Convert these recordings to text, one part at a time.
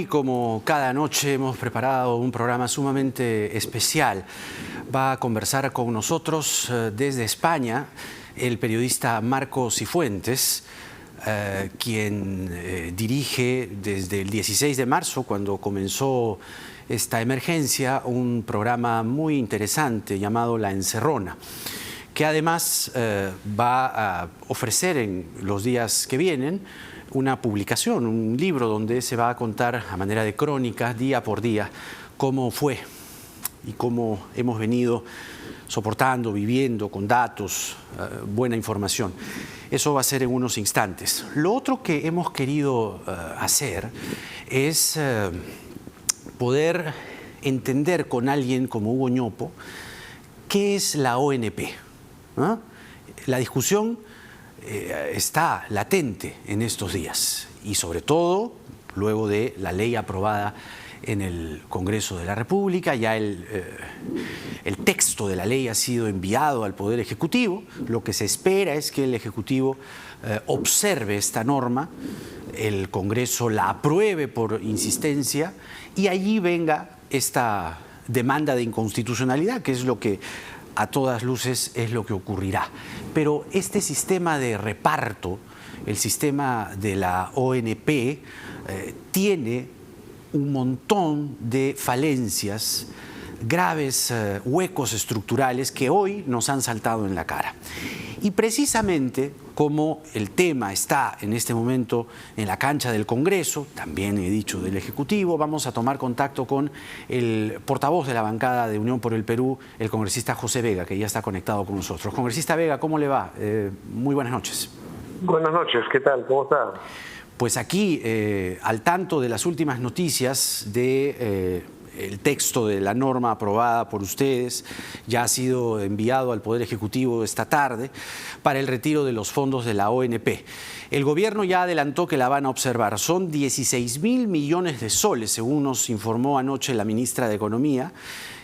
Hoy, como cada noche, hemos preparado un programa sumamente especial. Va a conversar con nosotros desde España el periodista Marco Cifuentes, quien dirige desde el 16 de marzo, cuando comenzó esta emergencia, un programa muy interesante llamado La Encerrona, que además va a ofrecer en los días que vienen una publicación, un libro donde se va a contar a manera de crónica, día por día, cómo fue y cómo hemos venido soportando, viviendo, con datos, buena información. Eso va a ser en unos instantes. Lo otro que hemos querido hacer es poder entender con alguien como Hugo Ñopo qué es la ONP. ¿No? La discusión está latente en estos días y sobre todo luego de la ley aprobada en el Congreso de la República. Ya el texto de la ley ha sido enviado al Poder Ejecutivo. Lo que se espera es que el Ejecutivo observe esta norma, el Congreso la apruebe por insistencia y allí venga esta demanda de inconstitucionalidad, que es lo que a todas luces es lo que ocurrirá. Pero este sistema de reparto, el sistema de la ONP, tiene un montón de falencias, graves huecos estructurales que hoy nos han saltado en la cara. Y precisamente como el tema está en este momento en la cancha del Congreso, también he dicho del Ejecutivo, vamos a tomar contacto con el portavoz de la bancada de Unión por el Perú, el congresista José Vega, que ya está conectado con nosotros. Congresista Vega, ¿cómo le va? Muy buenas noches. Buenas noches, ¿qué tal? ¿Cómo está? Pues aquí, al tanto de las últimas noticias de el texto de la norma aprobada por ustedes, ya ha sido enviado al Poder Ejecutivo esta tarde para el retiro de los fondos de la ONP. El gobierno ya adelantó que la van a observar. Son 16.000 millones de soles, según nos informó anoche la ministra de Economía.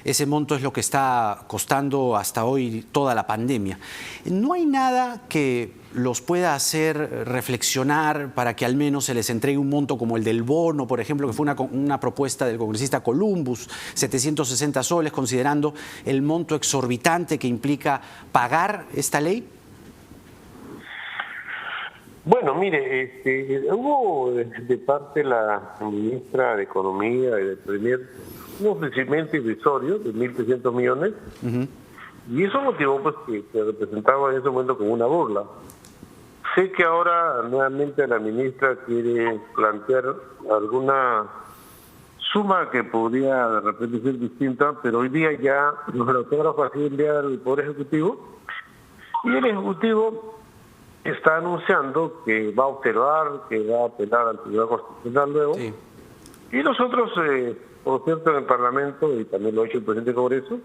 Ese monto es lo que está costando hasta hoy toda la pandemia. ¿No hay nada que los pueda hacer reflexionar para que al menos se les entregue un monto como el del bono, por ejemplo, que fue una propuesta del congresista Columbus, 760 soles, considerando el monto exorbitante que implica pagar esta ley? Bueno, mire, hubo de parte de la ministra de Economía y del Premier un ofrecimiento irrisorio de 1.300 millones, y eso motivó pues que se representaba en ese momento como una burla. Sé que ahora nuevamente la ministra quiere plantear alguna suma que podría de repente ser distinta, pero hoy día ya los autógrafos ha sido enviado al Poder Ejecutivo y el Ejecutivo está anunciando que va a observar, que va a apelar al Tribunal Constitucional luego. Sí. Y nosotros, por cierto, en el Parlamento, y también lo ha hecho el presidente del Congreso,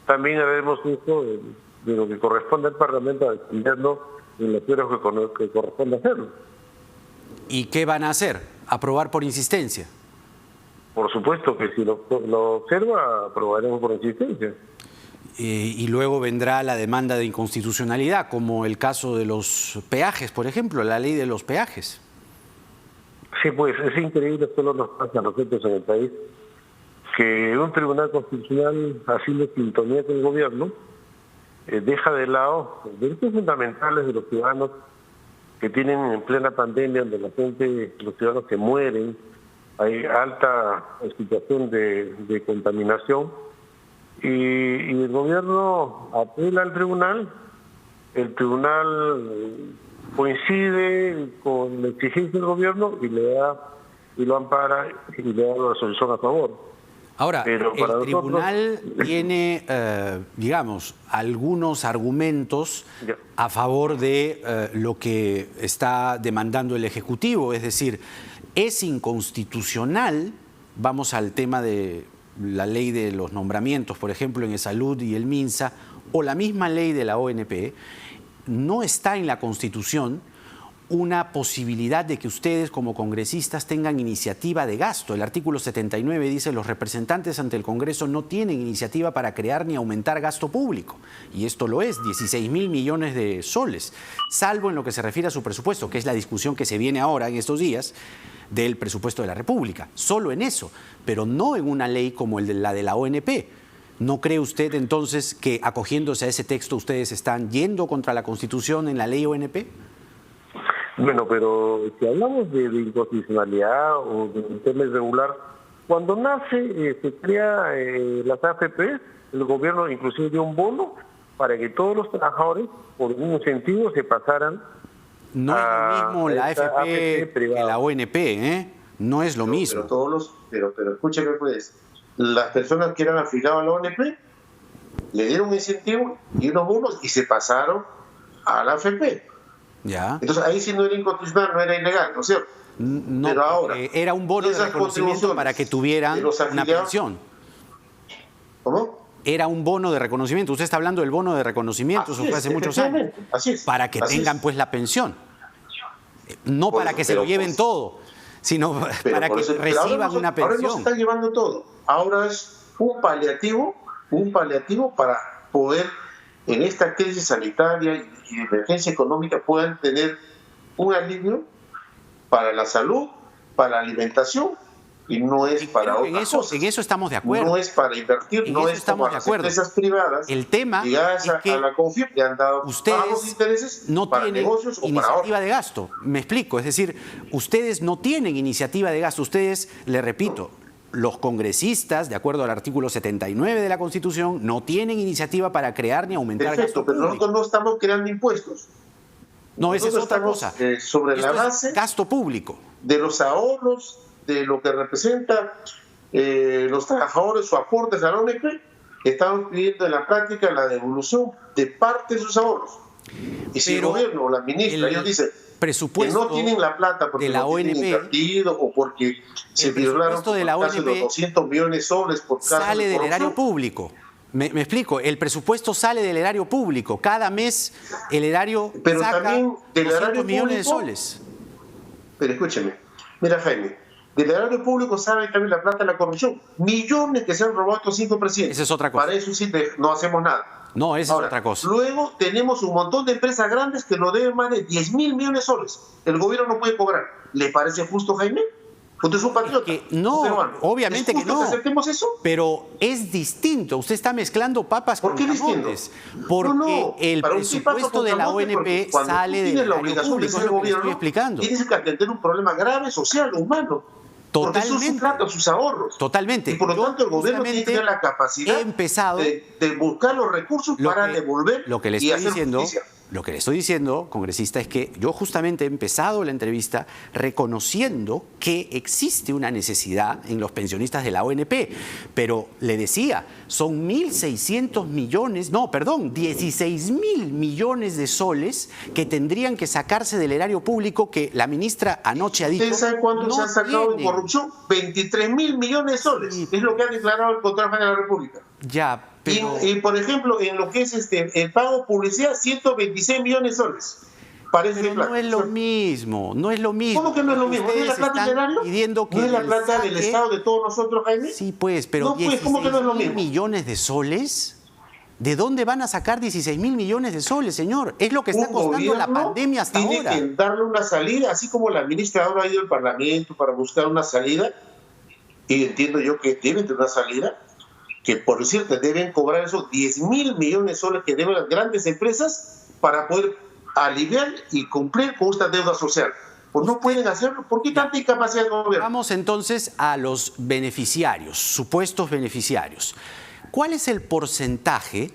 también haremos uso de lo que corresponde al Parlamento a defendernos en los tiempos que corresponde hacerlo. ¿Y qué van a hacer? ¿Aprobar por insistencia? Por supuesto que si lo observa, aprobaremos por insistencia. Y luego vendrá la demanda de inconstitucionalidad, como el caso de los peajes, por ejemplo, la ley de los peajes. Sí, pues es increíble, solo nos pasa a nosotros en el país, que un tribunal constitucional haciendo sintonía con el gobierno deja de lado derechos fundamentales de los ciudadanos que tienen en plena pandemia, donde la gente, los ciudadanos que mueren, hay alta situación de contaminación, y el gobierno apela al tribunal, el tribunal coincide con la exigencia del gobierno y lo ampara y le da la solución a favor. Ahora, el tribunal tiene, digamos, algunos argumentos a favor de lo que está demandando el Ejecutivo, es decir, es inconstitucional, vamos al tema de la ley de los nombramientos, por ejemplo, en Salud y el MINSA, o la misma ley de la ONP, no está en la Constitución una posibilidad de que ustedes como congresistas tengan iniciativa de gasto. El artículo 79 dice: los representantes ante el Congreso no tienen iniciativa para crear ni aumentar gasto público. Y esto lo es, 16.000 millones de soles, salvo en lo que se refiere a su presupuesto, que es la discusión que se viene ahora en estos días del presupuesto de la República. Solo en eso, pero no en una ley como la de la ONP. ¿No cree usted entonces que acogiéndose a ese texto ustedes están yendo contra la Constitución en la ley ONP? Bueno, pero si hablamos de inconstitucionalidad o de un tema irregular, cuando nace, se crea las AFP, el gobierno inclusive dio un bono para que todos los trabajadores, por un incentivo, se pasaran. No es lo mismo la AFP que la ONP, ¿eh? No es lo mismo. Pero escúchame pues, las personas que eran afiliadas a la ONP le dieron un incentivo y unos bonos y se pasaron a la AFP. Ya. Entonces ahí sí no era inconstitucional, no era ilegal, ¿no es cierto? No, pero ahora era un bono de reconocimiento para que tuvieran una pensión. ¿Cómo? Era un bono de reconocimiento. Usted está hablando del bono de reconocimiento, eso fue hace muchos años. Así es. Para que tengan pues la pensión. No para que se lo lleven todo, sino para que reciban una pensión. Ahora no se está llevando todo. Ahora es un paliativo para poder, en esta crisis sanitaria y de emergencia económica, puedan tener un alivio para la salud, para la alimentación, y no es para otras cosas. En eso estamos de acuerdo. No es para invertir, no es como las empresas privadas. El tema es que a la CONFIEP le han dado pagos de intereses no para tienen negocios o iniciativa de gasto. Me explico, es decir, ustedes no tienen iniciativa de gasto. Ustedes, le repito, los congresistas, de acuerdo al artículo 79 de la Constitución, no tienen iniciativa para crear ni aumentar gasto público. Pero nosotros no estamos creando impuestos. No, esa es otra cosa. Sobre la base es gasto público. De los ahorros, de lo que representa los trabajadores, sus aportes a la ONP, estamos pidiendo en la práctica la devolución de parte de sus ahorros. Y si el gobierno o la ministra, ellos dicen que no tienen la plata porque de la no ONP, tienen invertido o porque se violaron de la casi ONP los 200 millones de soles por caso sale de del erario público. Me explico, el presupuesto sale del erario público. Cada mes el erario saca también del 200 erario millones de público, soles. Pero escúcheme, mira Jaime, del erario público sale también la plata de la corrupción. Millones que se han robado estos 5 presidentes. Esa es otra cosa. Para eso sí no hacemos nada. No, esa es otra cosa. Luego tenemos un montón de empresas grandes que nos deben más de 10.000 millones de soles. El gobierno no puede cobrar. ¿Le parece justo, Jaime? Usted es un patriota. No, obviamente que no. ¿Que aceptemos eso? Pero es distinto. Usted está mezclando papas con camotes. Porque el presupuesto de la ONP sale del erario público. Es lo que le estoy explicando. Tienes que atender un problema grave, social, humano. Totalmente. Porque eso se trata, sus ahorros. Totalmente. Y por lo tanto el gobierno tiene que tener la capacidad de buscar los recursos para devolver y hacer justicia. Lo que le estoy diciendo, congresista, es que yo justamente he empezado la entrevista reconociendo que existe una necesidad en los pensionistas de la ONP, pero le decía, son 1.600 millones, no, perdón, 16.000 millones de soles que tendrían que sacarse del erario público que la ministra anoche ha dicho. ¿Usted sabe cuánto se han sacado en corrupción? 23.000 millones de soles, sí. Es lo que ha declarado el Contralor General de la República. Ya, pero... y por ejemplo, en lo que es el pago de publicidad, 126 millones de soles. Pero no es lo mismo, no es lo mismo. ¿Cómo que no es lo mismo? ¿No es la plata del erario? ¿No es la plata del Estado de todos nosotros, Jaime? Sí, pues, pero no, pues, ¿cómo que no es lo mismo? ¿16.000 millones de soles? ¿De dónde van a sacar 16.000 millones de soles, señor? Es lo que está costando la pandemia hasta ahora. Tiene que darle una salida, así como la ministra ahora ha ido al Parlamento para buscar una salida, y entiendo yo que deben tener una salida, que por cierto deben cobrar esos 10.000 millones de soles que deben las grandes empresas para poder aliviar y cumplir con esta deuda social. Pues no pueden hacerlo. ¿Por qué tanta incapacidad del gobierno? Vamos entonces a los beneficiarios, supuestos beneficiarios. ¿Cuál es el porcentaje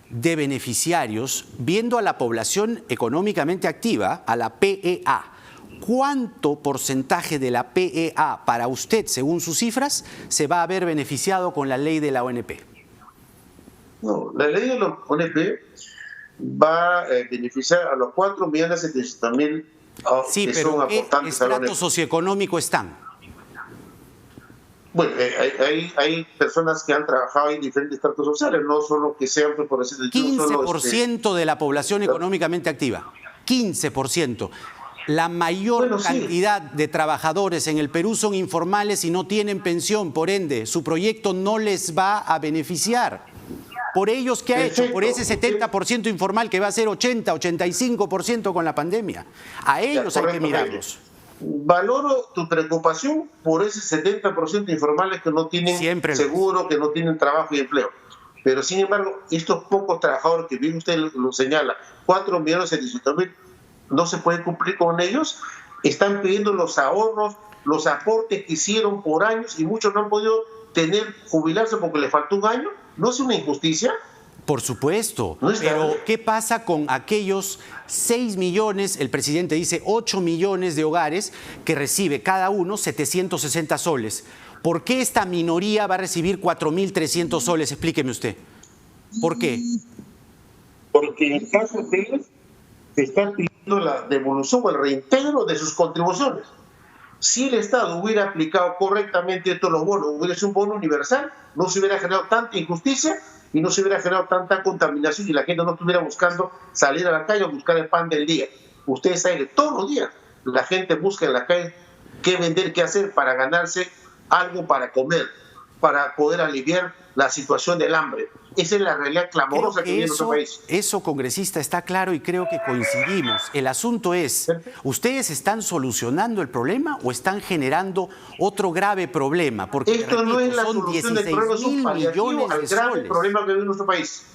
de beneficiarios, viendo a la población económicamente activa, a la PEA? ¿Cuánto porcentaje de la PEA para usted, según sus cifras, se va a haber beneficiado con la ley de la ONP? No, la ley de la ONP va a beneficiar a los 4.700.000 sí, que pero son aportantes a la ONP. ¿qué estrato socioeconómico están? Bueno, hay personas que han trabajado en diferentes estratos sociales, no solo que sean, por decir... 15% de la población económicamente activa. 15%. La mayor Bueno, sí. cantidad de trabajadores en el Perú son informales y no tienen pensión, por ende, su proyecto no les va a beneficiar. Por ellos, ¿qué ha hecho? Por ese 70% informal que va a ser 80, 85% con la pandemia. A ellos hay que mirarlos. Valoro tu preocupación por ese 70% informales que no tienen seguro, que no tienen trabajo y empleo. Pero sin embargo, estos pocos trabajadores que bien usted lo señala, 4.600.000, no se puede cumplir con ellos. Están pidiendo los ahorros, los aportes que hicieron por años y muchos no han podido jubilarse porque les faltó un año. ¿No es una injusticia? Por supuesto, ¿No pero ¿qué pasa con aquellos 6 millones, el presidente dice 8 millones de hogares que recibe cada uno 760 soles? ¿Por qué esta minoría va a recibir 4.300 soles? Explíqueme usted. ¿Por qué? Porque en el caso de ellos se está pidiendo la devolución o el reintegro de sus contribuciones. Si el Estado hubiera aplicado correctamente todos los bonos, hubiera sido un bono universal, no se hubiera generado tanta injusticia y no se hubiera generado tanta contaminación y la gente no estuviera buscando salir a la calle a buscar el pan del día. Ustedes saben que todos los días la gente busca en la calle qué vender, qué hacer para ganarse algo para comer, para poder aliviar la situación del hambre. Esa es la realidad clamorosa que vive en nuestro país. Eso, congresista, está claro y creo que coincidimos. El asunto es, ¿ustedes están solucionando el problema o están generando otro grave problema? Porque, esto repito, no es la son solución del 16 problema, es un mil paliativo millones al de grave soles. problema que vive en nuestro país.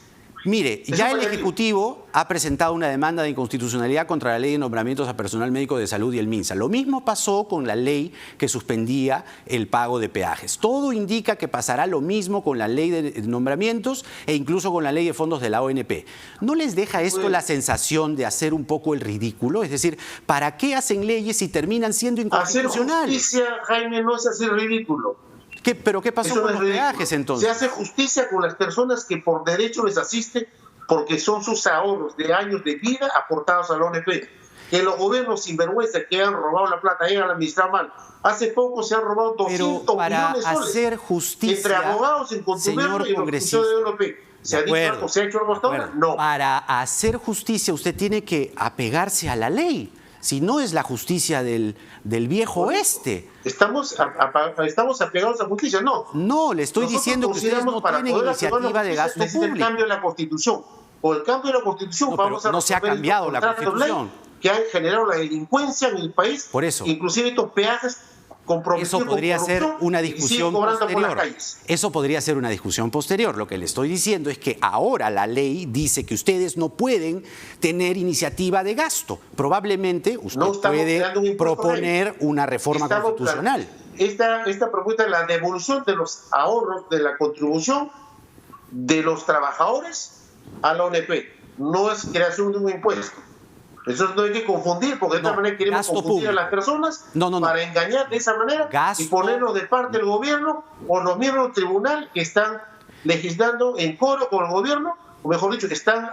Mire, ya el Ejecutivo ha presentado una demanda de inconstitucionalidad contra la ley de nombramientos a personal médico de salud y el MINSA. Lo mismo pasó con la ley que suspendía el pago de peajes. Todo indica que pasará lo mismo con la ley de nombramientos e incluso con la ley de fondos de la ONP. ¿No les deja esto la sensación de hacer un poco el ridículo? Es decir, ¿para qué hacen leyes si terminan siendo inconstitucionales? Hacer justicia, Jaime, no es hacer ridículo. ¿Pero qué pasó con los peajes entonces? Se hace justicia con las personas que por derecho les asiste porque son sus ahorros de años de vida aportados a la ONP. Que los gobiernos sinvergüenza que han robado la plata hayan administrado mal. Hace poco se han robado 200 millones de soles. Hacer justicia, entre abogados en contubernio y los funcionarios de la ONP. ¿Se ha dicho algo? ¿Se ha hecho algo hasta ahora? No. Para hacer justicia usted tiene que apegarse a la ley. Si no es la justicia del viejo oeste. ¿Estamos apegados a justicia? No. No, le estoy diciendo que ustedes no tienen iniciativa de gasto público. El cambio de la Constitución. Por el cambio de la Constitución vamos a... No se ha cambiado la Constitución. Que han generado la delincuencia en el país. Por eso. Inclusive estos peajes comprometidos. Eso podría ser una discusión posterior. Eso podría ser una discusión posterior. Lo que le estoy diciendo es que ahora la ley dice que ustedes no pueden tener iniciativa de gasto. Probablemente usted puede proponer una reforma constitucional. Esta propuesta es la devolución de los ahorros de la contribución de los trabajadores a la ONP. No es creación de un impuesto. Eso no hay que confundir, porque de esta manera queremos confundir a las personas para engañar de esa manera y ponerlos de parte del gobierno o los miembros del tribunal que están legislando en coro con el gobierno, o mejor dicho, que están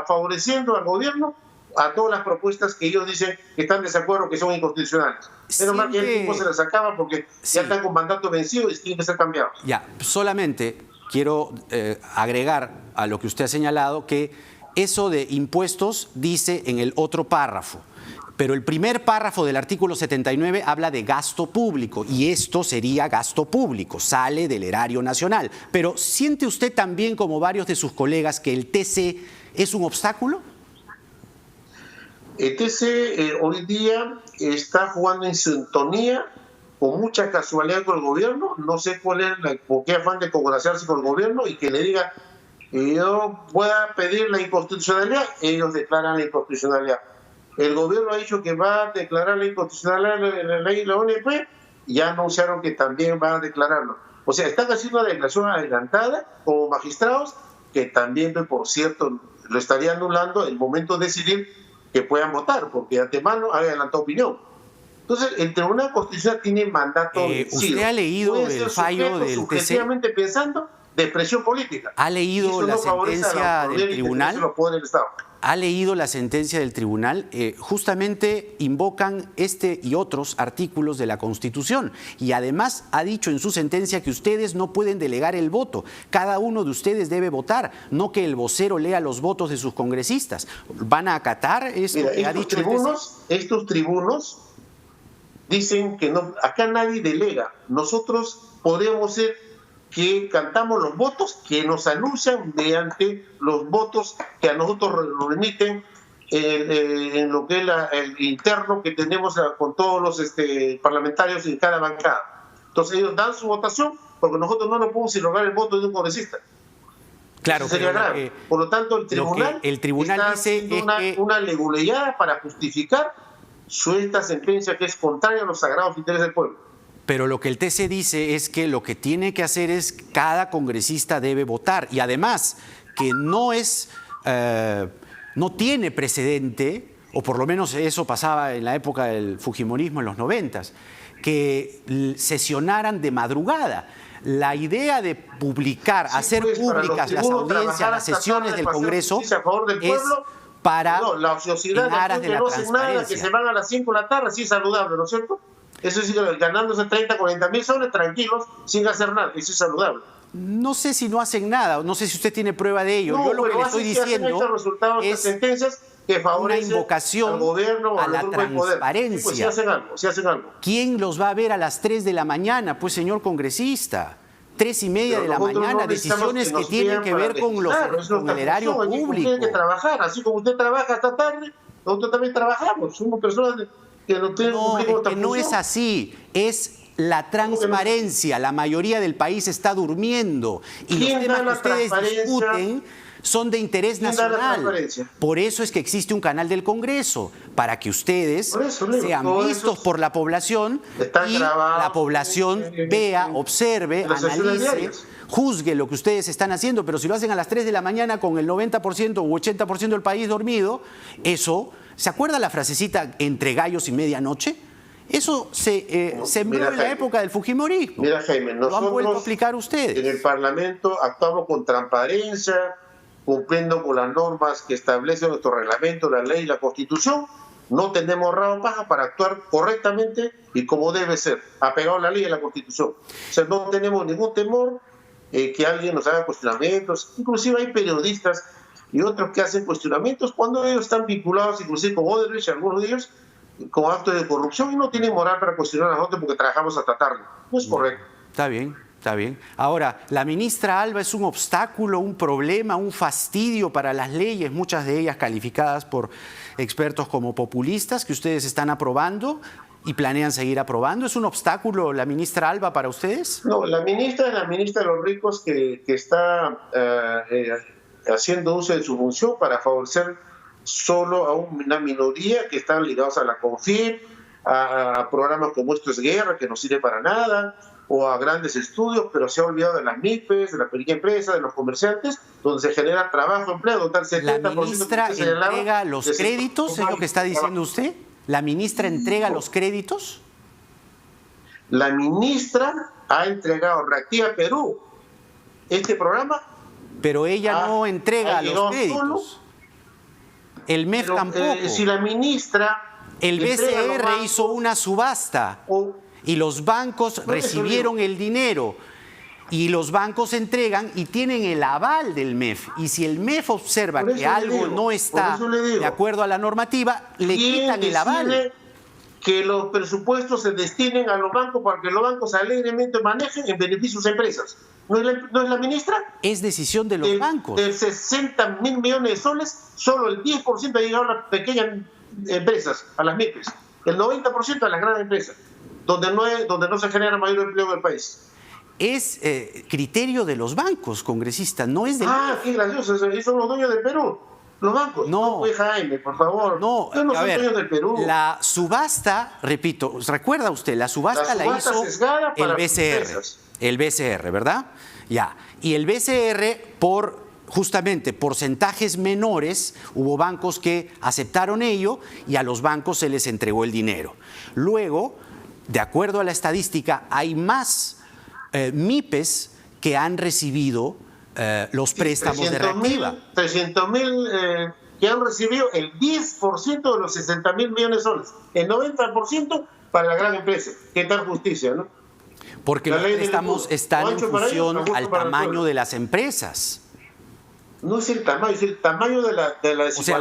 favoreciendo al gobierno a todas las propuestas que ellos dicen que están de desacuerdo, que son inconstitucionales. Pero más que el tiempo se les acaba porque ya están con mandato vencido y tienen que ser cambiados. Ya, solamente quiero agregar a lo que usted ha señalado que eso de impuestos dice en el otro párrafo, pero el primer párrafo del artículo 79 habla de gasto público y esto sería gasto público, sale del erario nacional. Pero ¿siente usted también, como varios de sus colegas, que el TC es un obstáculo? El TC hoy día está jugando en sintonía con mucha casualidad con el gobierno. No sé por qué afán de congraciarse con el gobierno y que le diga yo pueda pedir la inconstitucionalidad, ellos declaran la inconstitucionalidad. El gobierno ha dicho que va a declarar la inconstitucionalidad de la ley de la ONP y ya anunciaron que también van a declararlo. O sea, están haciendo una declaración adelantada como magistrados que también, por cierto, lo estaría anulando el momento de decidir que puedan votar, porque de antemano ha adelantado opinión. Entonces, el Tribunal Constitucional tiene mandato vencido. ¿Usted ha leído el fallo del TC? Subjetivamente pensando, de presión política. ¿Ha leído la sentencia del tribunal? Del Estado. ¿Ha leído la sentencia del tribunal? Justamente invocan este y otros artículos de la Constitución y además ha dicho en su sentencia que ustedes no pueden delegar el voto. Cada uno de ustedes debe votar, no que el vocero lea los votos de sus congresistas. ¿Van a acatar esto que ha dicho el TC? Estos tribunos dicen que no, acá nadie delega. Nosotros podemos ser que cantamos los votos que nos anuncian mediante los votos que a nosotros nos remiten en lo que es el interno que tenemos con todos los parlamentarios en cada bancada. Entonces ellos dan su votación porque nosotros no nos podemos irrogar el voto de un congresista. Claro, eso sería grave. Por lo tanto, el tribunal dice haciendo una leguleyada para justificar esta sentencia que es contraria a los sagrados intereses del pueblo. Pero lo que el TC dice es que lo que tiene que hacer es cada congresista debe votar y además que no tiene precedente, o por lo menos eso pasaba en la época del fujimorismo en los 90s, que sesionaran de madrugada. La idea de publicar, hacer públicas las audiencias, las sesiones del Congreso es para la ociosidad en aras de la transparencia. Que se van a las 5 de la tarde, sí es saludable, ¿no es cierto? Eso es ganándose 30, 40 mil soles tranquilos, sin hacer nada, eso es saludable. No sé si no hacen nada, no sé si usted tiene prueba de ello. No, yo lo que le estoy diciendo es sentencias que favorecen una invocación al gobierno, a la transparencia. Sí, pues sí hacen algo. ¿Quién los va a ver a las 3 de la mañana? Pues señor congresista, 3:30 de la mañana, decisiones que tienen que ver con el erario público. Tienen que trabajar, así como usted trabaja hasta tarde, nosotros también trabajamos, somos personas que no tienen no es así, es la transparencia. La mayoría del país está durmiendo y los temas que ustedes discuten son de interés nacional. Por eso es que existe un canal del Congreso, para que ustedes sean vistos por la población y la población vea, observe, analice, juzgue lo que ustedes están haciendo. Pero si lo hacen a las 3 de la mañana con el 90% u 80% del país dormido, eso... ¿Se acuerda la frasecita entre gallos y medianoche? Eso se sembró en la época del fujimorismo. Mira, Jaime, lo han vuelto a aplicar ustedes. En el Parlamento actuamos con transparencia, cumpliendo con las normas que establece nuestro reglamento, la ley y la Constitución. No tenemos rabo paja para actuar correctamente y como debe ser, apegado a la ley y a la Constitución. O sea, no tenemos ningún temor que alguien nos haga cuestionamientos. Inclusive hay periodistas y otros que hacen cuestionamientos cuando ellos están vinculados inclusive con Odebrecht, algunos de ellos con actos de corrupción y no tienen moral para cuestionar a nosotros porque trabajamos hasta tarde. No es correcto. Está bien, está bien. Ahora, la ministra Alba es un obstáculo, un problema, un fastidio para las leyes, muchas de ellas calificadas por expertos como populistas que ustedes están aprobando y planean seguir aprobando. ¿Es un obstáculo la ministra Alba para ustedes? No, la ministra de los ricos que está... haciendo uso de su función para favorecer solo a una minoría que están ligados a la CONFIEP, a programas como Esto es Guerra, que no sirve para nada, o a grandes estudios, pero se ha olvidado de las MIPES, de la pequeña empresa, de los comerciantes, donde se genera trabajo, empleo, donde el 70%... ¿La ministra entrega los créditos, es lo que está diciendo usted? ¿La ministra entrega los créditos? La ministra ha entregado Reactiva Perú este programa. Pero ella no entrega los créditos. El MEF tampoco. Si la ministra... El BCR hizo una subasta y los bancos recibieron el dinero. Y los bancos entregan y tienen el aval del MEF. Y si el MEF observa que algo no está de acuerdo a la normativa, le quitan el aval. Que los presupuestos se destinen a los bancos para que los bancos alegremente manejen en beneficio de sus empresas. ¿No es la ministra? Es decisión de los bancos. De 60 mil millones de soles, solo el 10% ha llegado a las pequeñas empresas, a las MIPES. El 90% a las grandes empresas, donde no se genera mayor empleo en el país. Es criterio de los bancos, congresista, no es del... Qué gracioso, esos son los dueños del Perú. Los bancos. No, pues Jaime, por favor. No, yo no soy dueño del Perú. La subasta, repito, ¿recuerda usted? La subasta la hizo el BCR. El BCR, ¿verdad? Ya. Y el BCR, por justamente porcentajes menores, hubo bancos que aceptaron ello y a los bancos se les entregó el dinero. Luego, de acuerdo a la estadística, hay más MIPES que han recibido los préstamos de Reactiva. 300.000 que han recibido el 10% de los 60.000 millones de soles, el 90% para la gran empresa. ¿Qué tal justicia, no? Porque los préstamos están en función al tamaño de las empresas. No es el tamaño, es el tamaño de la desigualdad. O sea,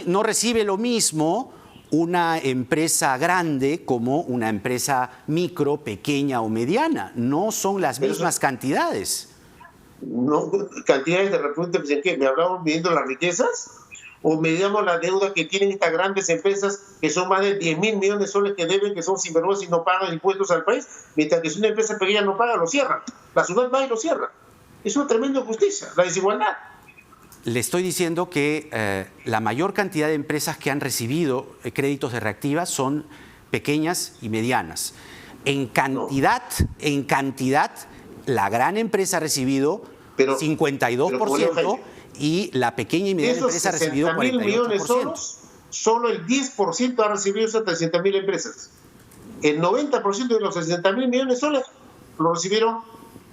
no recibe lo mismo una empresa grande como una empresa micro, pequeña o mediana. No son las mismas cantidades. No, cantidades de repente, pues, ¿en qué? ¿Me hablamos midiendo las riquezas? ¿O medíamos la deuda que tienen estas grandes empresas que son más de 10.000 millones de soles que deben, que son sinvergüenzas y no pagan impuestos al país? Mientras que si una empresa pequeña no paga, lo cierran. La ciudad va y lo cierra. Es una tremenda injusticia, la desigualdad. Le estoy diciendo que la mayor cantidad de empresas que han recibido créditos de Reactiva son pequeñas y medianas. En cantidad, la gran empresa ha recibido 52% y la pequeña y mediana empresa ha recibido 48%. Millones solo el 10% ha recibido esas 300.000 empresas. El 90% de los 60.000 millones de soles lo recibieron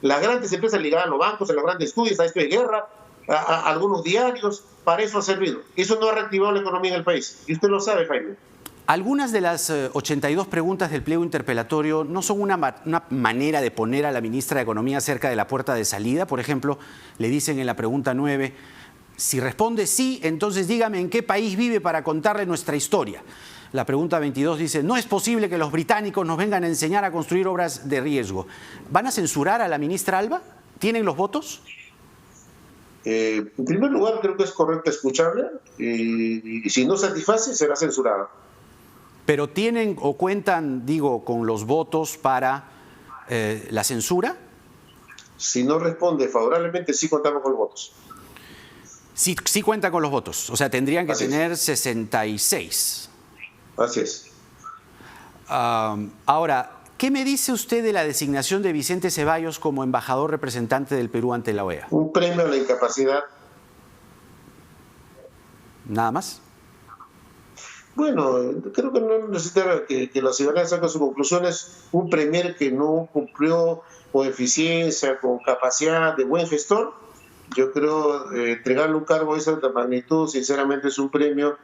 las grandes empresas ligadas a los bancos, a los grandes estudios, a esto de guerra, a algunos diarios. Para eso ha servido. Eso no ha reactivado la economía en el país. Y usted lo sabe, Jaime. Algunas de las 82 preguntas del pliego interpelatorio no son una manera de poner a la ministra de Economía cerca de la puerta de salida. Por ejemplo, le dicen en la pregunta 9, si responde sí, entonces dígame en qué país vive para contarle nuestra historia. La pregunta 22 dice, no es posible que los británicos nos vengan a enseñar a construir obras de riesgo. ¿Van a censurar a la ministra Alba? ¿Tienen los votos? En primer lugar, creo que es correcto escucharla y si no satisface, será censurada. ¿Pero tienen o cuentan, digo, con los votos para la censura? Si no responde favorablemente, sí contamos con los votos. Sí cuenta con los votos, o sea, tendrían que tener 66. Así es. Ahora, ¿qué me dice usted de la designación de Vicente Ceballos como embajador representante del Perú ante la OEA? Un premio a la incapacidad. ¿Nada más? Bueno, creo que no necesita que la ciudadanía saque sus conclusiones. Un premier que no cumplió con eficiencia, con capacidad de buen gestor, yo creo entregarle un cargo de esa magnitud, sinceramente, es un premio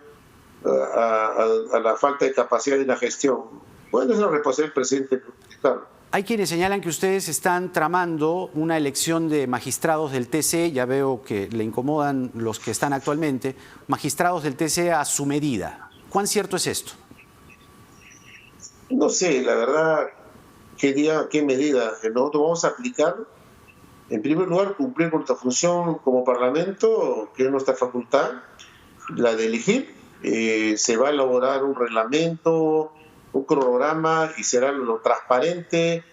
a la falta de capacidad de la gestión. Bueno, es la responsabilidad del presidente. Claro. Hay quienes señalan que ustedes están tramando una elección de magistrados del TC, ya veo que le incomodan los que están actualmente, magistrados del TC a su medida. ¿Cuán cierto es esto? No sé, la verdad, qué medida nosotros vamos a aplicar. En primer lugar, cumplir con nuestra función como Parlamento, que es nuestra facultad, la de elegir. Se va a elaborar un reglamento, un cronograma y será lo transparente,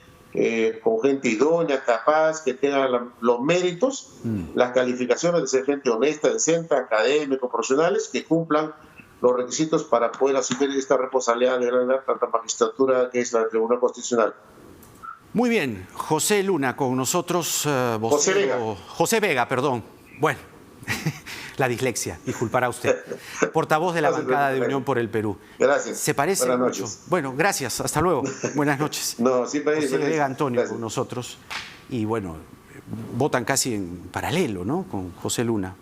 con gente idónea, capaz, que tenga los méritos, las calificaciones de ser gente honesta, decente, académicos, profesionales, que cumplan los requisitos para poder asumir esta responsabilidad de la alta magistratura que es la Tribunal Constitucional. Muy bien, José Luna con nosotros. José Vega, perdón. Bueno, la dislexia, disculpará usted. Portavoz de la bancada de Unión por el Perú. Gracias. Se parece mucho. Bueno, gracias, hasta luego. Buenas noches. José Vega Antonio con nosotros. Y bueno, votan casi en paralelo, ¿no? Con José Luna.